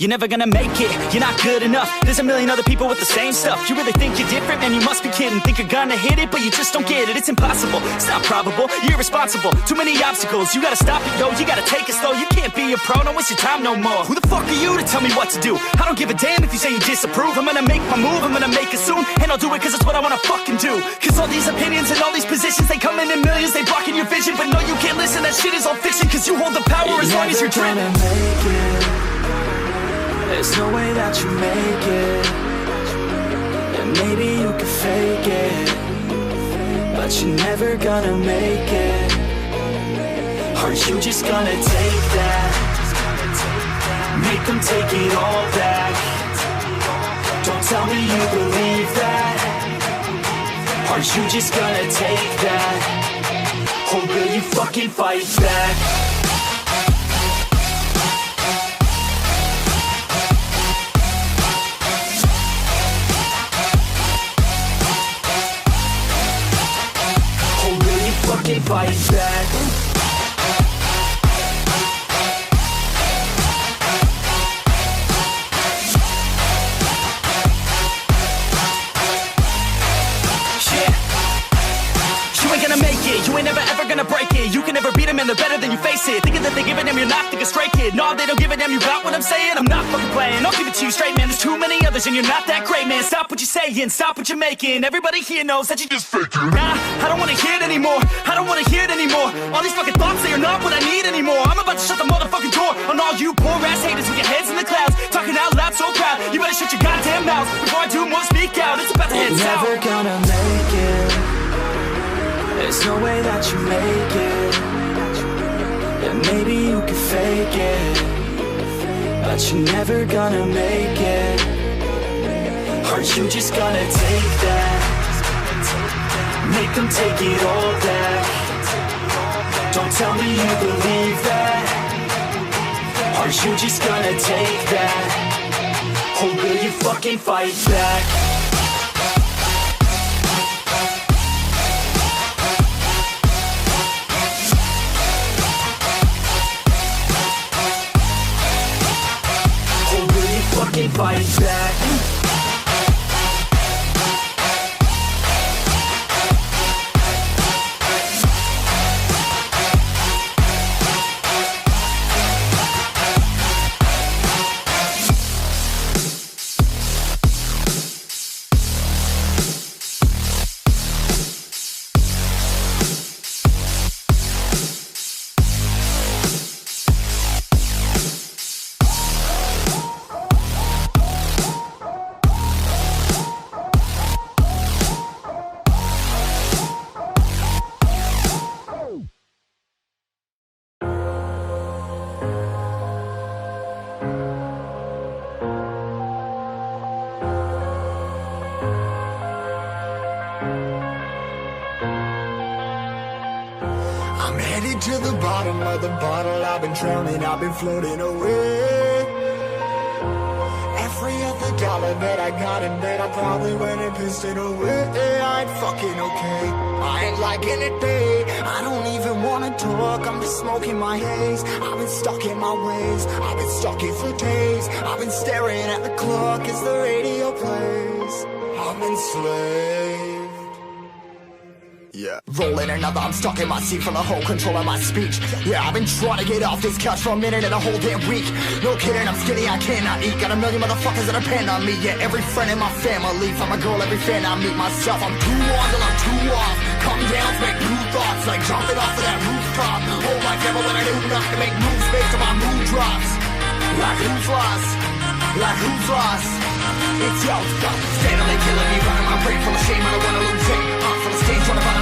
You're never gonna make it, you're not good enough. There's a million other people with the same stuff. You really think you're different? Man, you must be kidding. Think you're gonna hit it, but you just don't get it. It's impossible, it's not probable, you're irresponsible. Too many obstacles, you gotta stop it, yo. You gotta take it slow, you can't be a pro. Don't waste your time no more. Who the fuck are you to tell me what to do? I don't give a damn if you say you disapprove. I'm gonna make my move, I'm gonna make it soon. And I'll do it cause it's what I wanna fucking do. Cause all these opinions and all these positions, they come in millions, they blocking your vision. But no, you can't listen, that shit is all fiction. Cause you hold the power as long as you're dreaming. There's no way that you make it. And maybe you can fake it, but you're never gonna make it. Aren't you just gonna take that? Make them take it all back. Don't tell me you believe that. Aren't you just gonna take that? Or will you fucking fight back? Fight back. You ain't gonna make it, you ain't never ever gonna break it. You can never beat them and they're better than you face it. Thinking that they give a damn, you're not thinking straight, kid. No, they don't give a damn, you got what I'm saying? I'm not fucking playing, I'll give it to you straight, man. There's too many others and you're not that great, man. Stop what you're saying, stop what you're making. Everybody here knows that you just faking. Nah, I don't wanna hear it anymore, I don't wanna hear it anymore. All these fucking thoughts, they are not what I need anymore. I'm about to shut the motherfucking door on all you poor ass haters with your heads in the clouds, talking out loud so proud. You better shut your goddamn mouth before I do more, speak out. It's about to head south. You're never gonna make it. There's no way that you make it. And maybe you can fake it, but you're never gonna make it. Aren't you just gonna take that? Make them take it all back. Don't tell me you believe that. Aren't you just gonna take that? Or will you fucking fight back? Fight back. I'm headed to the bottom of the bottle. I've been drowning, I've been floating away. Every other dollar that I got in bed, I probably went and pissed it away. I ain't fucking okay, I ain't liking it, babe. I don't even wanna talk, I'm just smoking my haze. I've been stuck in my ways, I've been stuck here for days. I've been staring at the clock as the radio plays. I'm enslaved. Yeah, rolling another, I'm stuck in my seat from the whole control of my speech. Yeah, I've been trying to get off this couch for a minute and a whole damn week. No kidding, I'm skinny, I cannot eat. Got a million motherfuckers that depend on me. Yeah, every friend in my family, from a girl, every fan I meet myself. I'm too on till I'm too off. Come down to make new thoughts, like jumping off of that rooftop. Whole life ever when I do nothing to make moves based on my mood drops. Like who's lost? Like who's lost? It's yo, steadily killing me, running my brain full of shame. I don't wanna lose it. Full of stage, trying to find